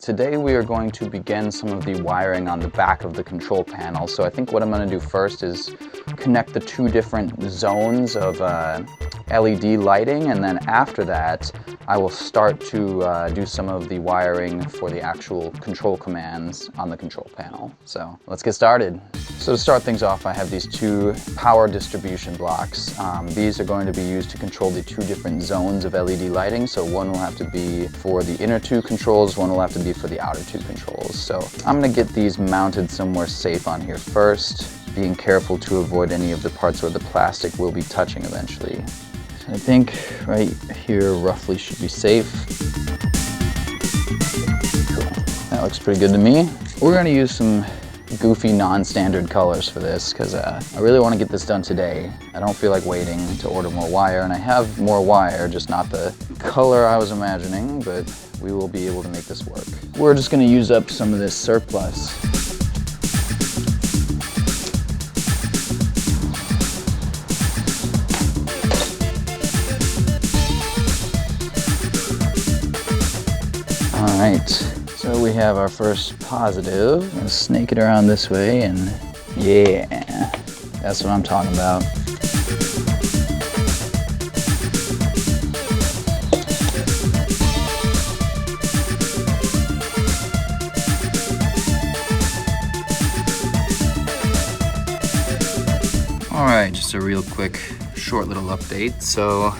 today we are going to begin some of the wiring on the back of the control panel. So I think what I'm going to do first is connect the two different zones of LED lighting, and then after that I will start to do some of the wiring for the actual control commands on the control panel. So let's get started. So to start things off, I have these two power distribution blocks. These are going to be used to control the two different zones of LED lighting. So one will have to be for the inner two controls, one will have to be for the outer two controls. So I'm going to get these mounted somewhere safe on here first, being careful to avoid any of the parts where the plastic will be touching eventually. So I think right here roughly should be safe. Cool. That looks pretty good to me. We're going to use some goofy non-standard colors for this because I really want to get this done today. I don't feel like waiting to order more wire, and I have more wire, just not the color I was imagining, but we will be able to make this work. We're just going to use up some of this surplus. All right, so we have our first positive. Let's snake it around this way, and yeah, that's what I'm talking about. All right, just a real quick, short little update. So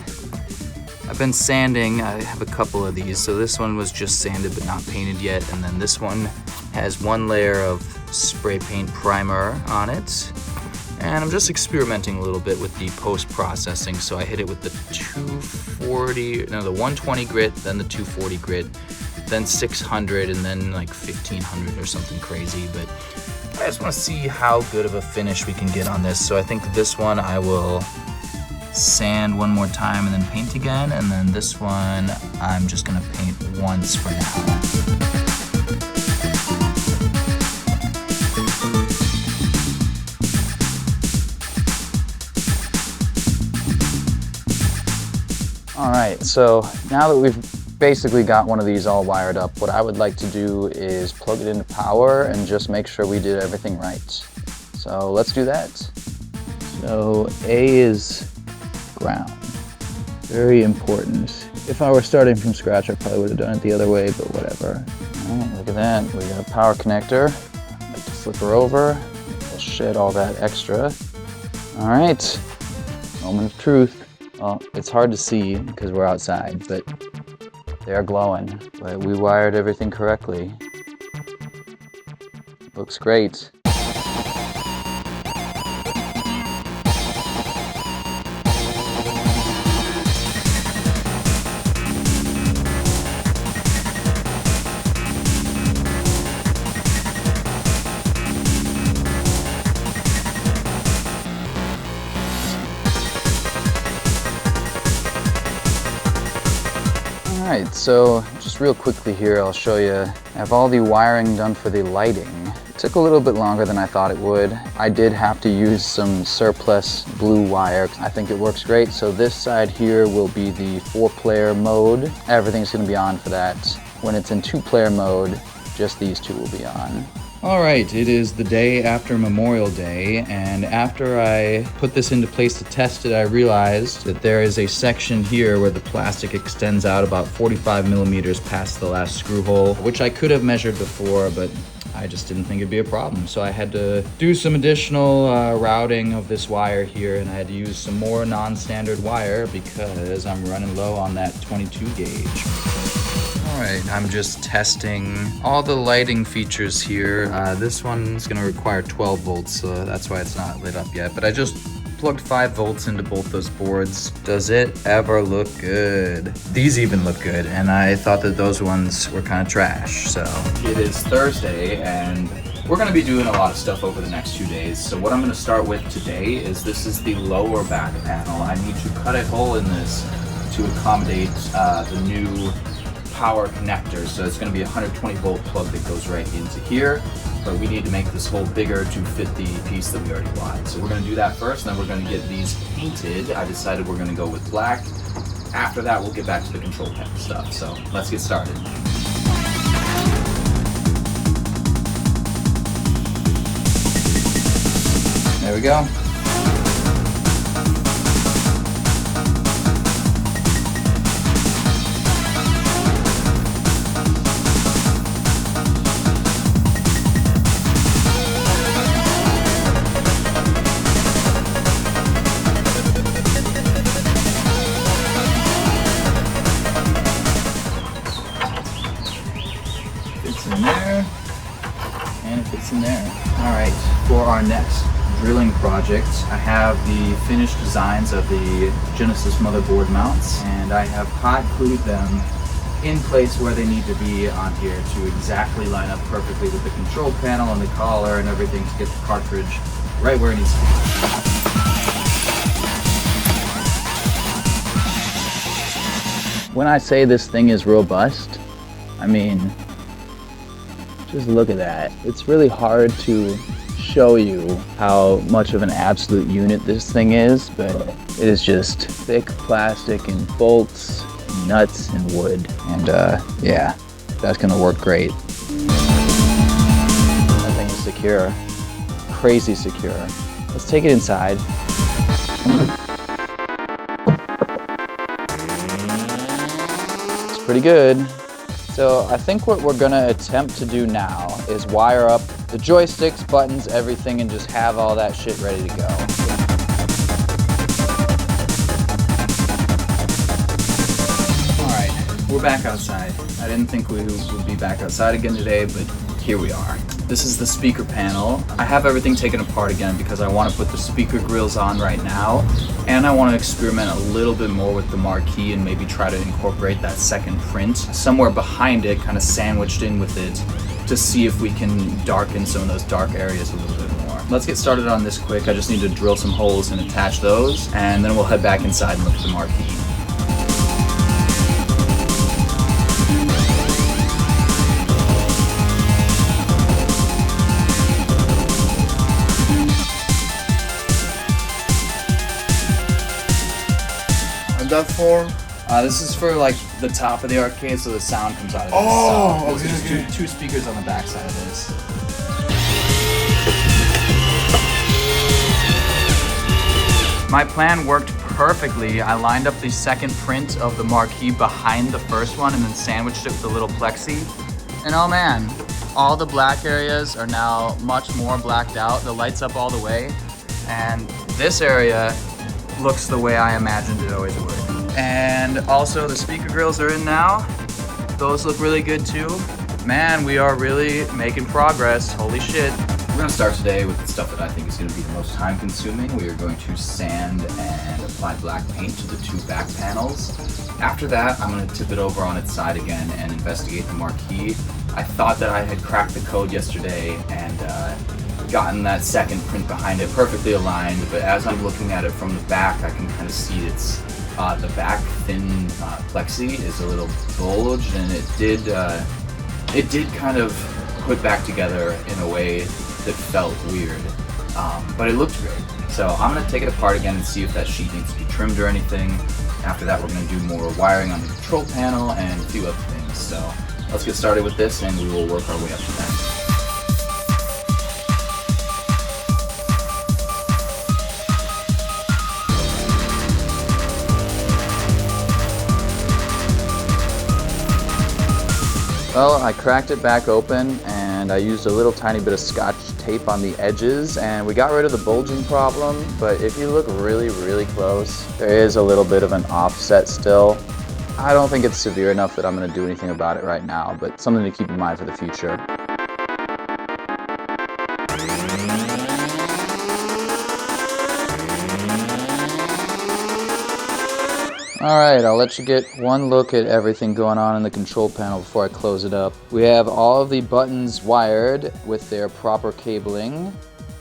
I've been sanding. I have a couple of these. So this one was just sanded but not painted yet, and then this one has one layer of spray paint primer on it. And I'm just experimenting a little bit with the post-processing. So I hit it with the 120 grit, then the 240 grit, then 600, and then like 1500 or something crazy. But I just want to see how good of a finish we can get on this. So I think this one I will sand one more time and then paint again, and then this one I'm just gonna paint once for now. All right, so now that we've basically got one of these all wired up, what I would like to do is plug it into power and just make sure we did everything right. So let's do that. So A is ground. Very important. If I were starting from scratch, I probably would have done it the other way, but whatever. All right, look at that. We got a power connector. I like to flip her over. We'll shed all that extra. All right, moment of truth. Well, it's hard to see because we're outside, but they are glowing. But we wired everything correctly. Looks great. Alright, so just real quickly here, I'll show you. I have all the wiring done for the lighting. It took a little bit longer than I thought it would. I did have to use some surplus blue wire. I think it works great. So this side here will be the 4-player mode. Everything's going to be on for that. When it's in 2-player mode, just these two will be on. All right, it is the day after Memorial Day, and after I put this into place to test it, I realized that there is a section here where the plastic extends out about 45 millimeters past the last screw hole, which I could have measured before, but I just didn't think it'd be a problem. So I had to do some additional routing of this wire here, and I had to use some more non-standard wire because I'm running low on that 22 gauge. All right, I'm just testing all the lighting features here. This one's gonna require 12 volts, so that's why it's not lit up yet. But I just plugged 5 volts into both those boards. Does it ever look good? These even look good, and I thought that those ones were kind of trash, so. It is Thursday, and we're gonna be doing a lot of stuff over the next 2 days. So what I'm gonna start with today is this is the lower back panel. I need to cut a hole in this to accommodate the new power connector. So it's going to be a 120 volt plug that goes right into here, but we need to make this hole bigger to fit the piece that we already bought. So we're going to do that first, and then we're going to get these painted. I decided we're going to go with black. After that, we'll get back to the control panel stuff. So let's get started. we go. In there, and it fits in there. All right, for our next drilling project, I have the finished designs of the Genesis motherboard mounts, and I have hot glued them in place where they need to be on here to exactly line up perfectly with the control panel and the collar and everything to get the cartridge right where it needs to be. When I say this thing is robust, I mean, just look at that. It's really hard to show you how much of an absolute unit this thing is, but it is just thick plastic and bolts, and nuts and wood. And yeah, that's gonna work great. That thing is secure, crazy secure. Let's take it inside. It's pretty good. So I think what we're gonna attempt to do now is wire up the joysticks, buttons, everything, and just have all that shit ready to go. All right, we're back outside. I didn't think we would be back outside again today, but here we are. This is the speaker panel. I have everything taken apart again because I want to put the speaker grills on right now, and I want to experiment a little bit more with the marquee and maybe try to incorporate that second print somewhere behind it, kind of sandwiched in with it, to see if we can darken some of those dark areas a little bit more. Let's get started on this quick. I just need to drill some holes and attach those, and then we'll head back inside and look at the marquee. That for? This is for like the top of the arcade, so the sound comes out of this. Oh, so there's okay. two speakers on the back side of this. My plan worked perfectly. I lined up the second print of the marquee behind the first one and then sandwiched it with a little plexi. And oh man, all the black areas are now much more blacked out. The light's up all the way, and this area looks the way I imagined it always would. And also the speaker grills are in now. Those look really good too. Man, we are really making progress. Holy shit. We're gonna start today with the stuff that I think is gonna be the most time consuming. We are going to sand and apply black paint to the two back panels. After that, I'm gonna tip it over on its side again and investigate the marquee. I thought that I had cracked the code yesterday and gotten that second print behind it perfectly aligned, but as I'm looking at it from the back, I can kind of see it's the back thin plexi is a little bulged, and it did kind of put back together in a way that felt weird, but it looked great. So I'm gonna take it apart again and see if that sheet needs to be trimmed or anything. After that, we're gonna do more wiring on the control panel and a few other things. So let's get started with this, and we will work our way up to that. Well, I cracked it back open and I used a little tiny bit of Scotch tape on the edges, and we got rid of the bulging problem, but if you look really, really close, there is a little bit of an offset still. I don't think it's severe enough that I'm going to do anything about it right now, but something to keep in mind for the future. Alright, I'll let you get one look at everything going on in the control panel before I close it up. We have all of the buttons wired with their proper cabling.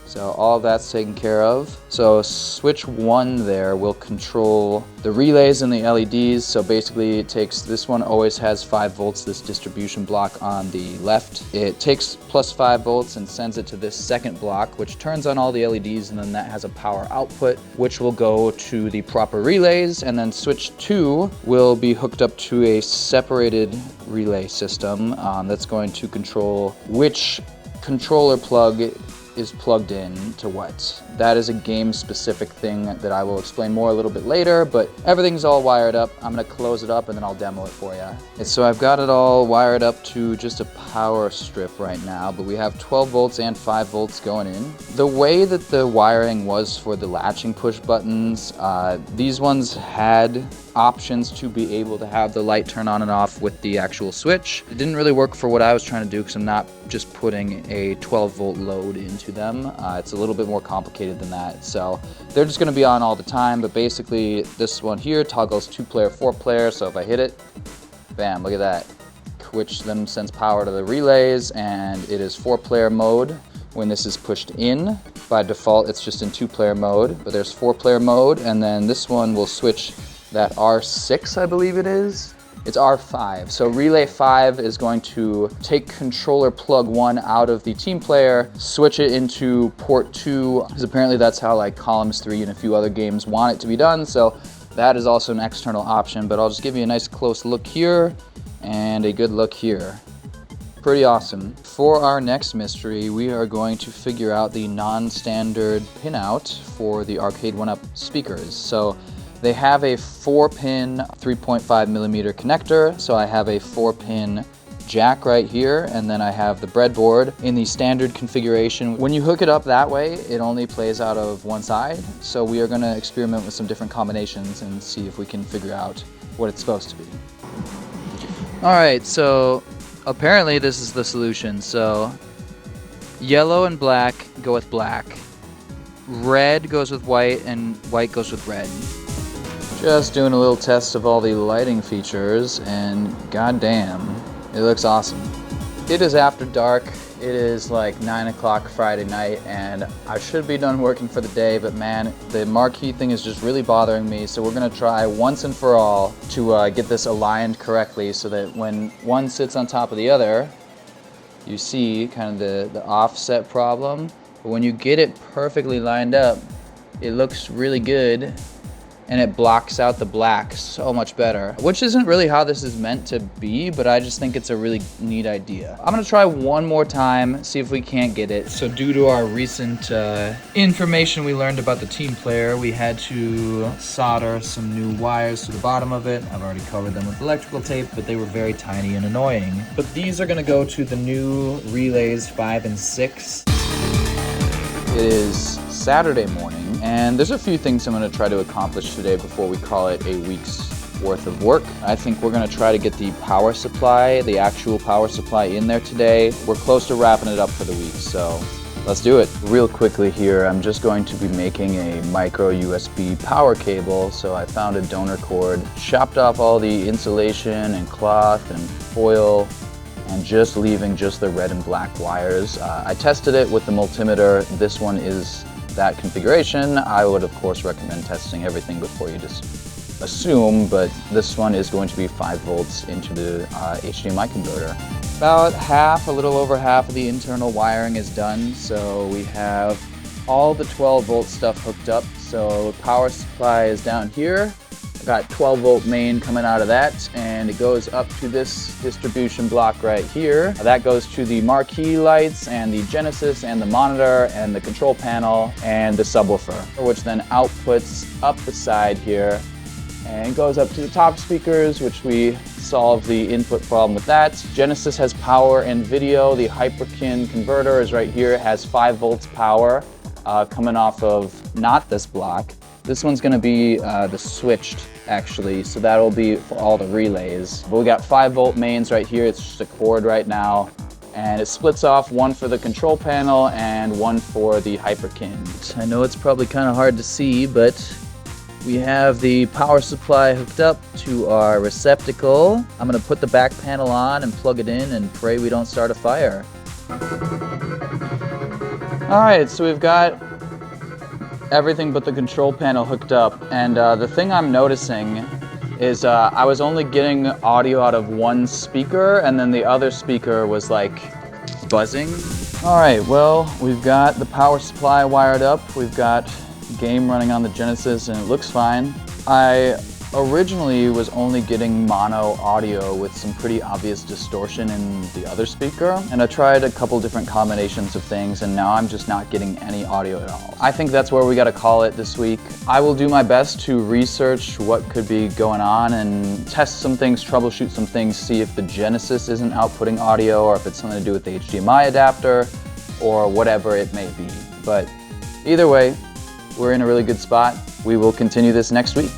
So all of that's taken care of. So switch 1 there will control the relays and the LEDs. So basically it takes, this one always has 5 volts, this distribution block on the left. It takes plus 5 volts and sends it to this second block, which turns on all the LEDs, and then that has a power output, which will go to the proper relays. And then switch 2 will be hooked up to a separated relay system that's going to control which controller plug is plugged in to what. That is a game-specific thing that I will explain more a little bit later, but everything's all wired up. I'm gonna close it up and then I'll demo it for you. And so I've got it all wired up to just a power strip right now, but we have 12 volts and 5 volts going in. The way that the wiring was for the latching push buttons, these ones had options to be able to have the light turn on and off with the actual switch. It didn't really work for what I was trying to do because I'm not just putting a 12 volt load into them. It's a little bit more complicated than that. So they're just gonna be on all the time, but basically this one here toggles 2-player, 4-player. So if I hit it, bam, look at that. Which then sends power to the relays, and it is 4-player mode. When this is pushed in, by default it's just in 2-player mode, but there's 4-player mode, and then this one will switch that R6, I believe it is. It's R5. So relay 5 is going to take controller plug 1 out of the team player, switch it into port 2, because apparently that's how like Columns 3 and a few other games want it to be done. So that is also an external option, but I'll just give you a nice close look here and a good look here. Pretty awesome. For our next mystery, we are going to figure out the non-standard pinout for the Arcade1Up speakers. So they have a 4-pin 3.5mm connector, so I have a 4-pin jack right here, and then I have the breadboard in the standard configuration. When you hook it up that way, it only plays out of one side, so we are going to experiment with some different combinations and see if we can figure out what it's supposed to be. Alright, so apparently this is the solution. So yellow and black go with black, red goes with white, and white goes with red. Just doing a little test of all the lighting features, and goddamn, it looks awesome. It is after dark. It is like 9 o'clock Friday night, and I should be done working for the day, but man, the marquee thing is just really bothering me, so we're gonna try once and for all to get this aligned correctly so that when one sits on top of the other, you see kind of the offset problem, but when you get it perfectly lined up, it looks really good, and it blocks out the black so much better, which isn't really how this is meant to be, but I just think it's a really neat idea. I'm gonna try one more time, see if we can't get it. So due to our recent information we learned about the team player, we had to solder some new wires to the bottom of it. I've already covered them with electrical tape, but they were very tiny and annoying. But these are gonna go to the new relays 5 and 6. It is Saturday morning, and there's a few things I'm going to try to accomplish today before we call it a week's worth of work. I think we're going to try to get the power supply, the actual power supply in there today. We're close to wrapping it up for the week, so let's do it. Real quickly here, I'm just going to be making a micro USB power cable. So I found a donor cord, chopped off all the insulation and cloth and foil, and just leaving just the red and black wires. I tested it with the multimeter. This one is that configuration. I would of course recommend testing everything before you just assume, but this one is going to be 5 volts into the HDMI converter. About half, a little over half of the internal wiring is done, so we have all the 12 volt stuff hooked up. So power supply is down here. Got 12 volt main coming out of that, and it goes up to this distribution block right here. That goes to the marquee lights and the Genesis and the monitor and the control panel and the subwoofer, which then outputs up the side here and goes up to the top speakers, which we solve the input problem with that. Genesis has power and video. The Hyperkin converter is right here. It has 5 volts power coming off of not this block. This one's going to be the switched, actually, so that'll be for all the relays. But we got 5 volt mains right here. It's just a cord right now, and it splits off, one for the control panel and one for the Hyperkin. I know it's probably kind of hard to see, but we have the power supply hooked up to our receptacle. I'm going to put the back panel on and plug it in and pray we don't start a fire. Alright, so we've got everything but the control panel hooked up, and the thing I'm noticing is I was only getting audio out of one speaker, and then the other speaker was like buzzing. Alright, well, we've got the power supply wired up, we've got game running on the Genesis, and it looks fine. I originally was only getting mono audio with some pretty obvious distortion in the other speaker, and I tried a couple different combinations of things, and now I'm just not getting any audio at all. I think that's where we gotta call it this week. I will do my best to research what could be going on and test some things, troubleshoot some things, see if the Genesis isn't outputting audio or if it's something to do with the HDMI adapter or whatever it may be. But either way, we're in a really good spot. We will continue this next week.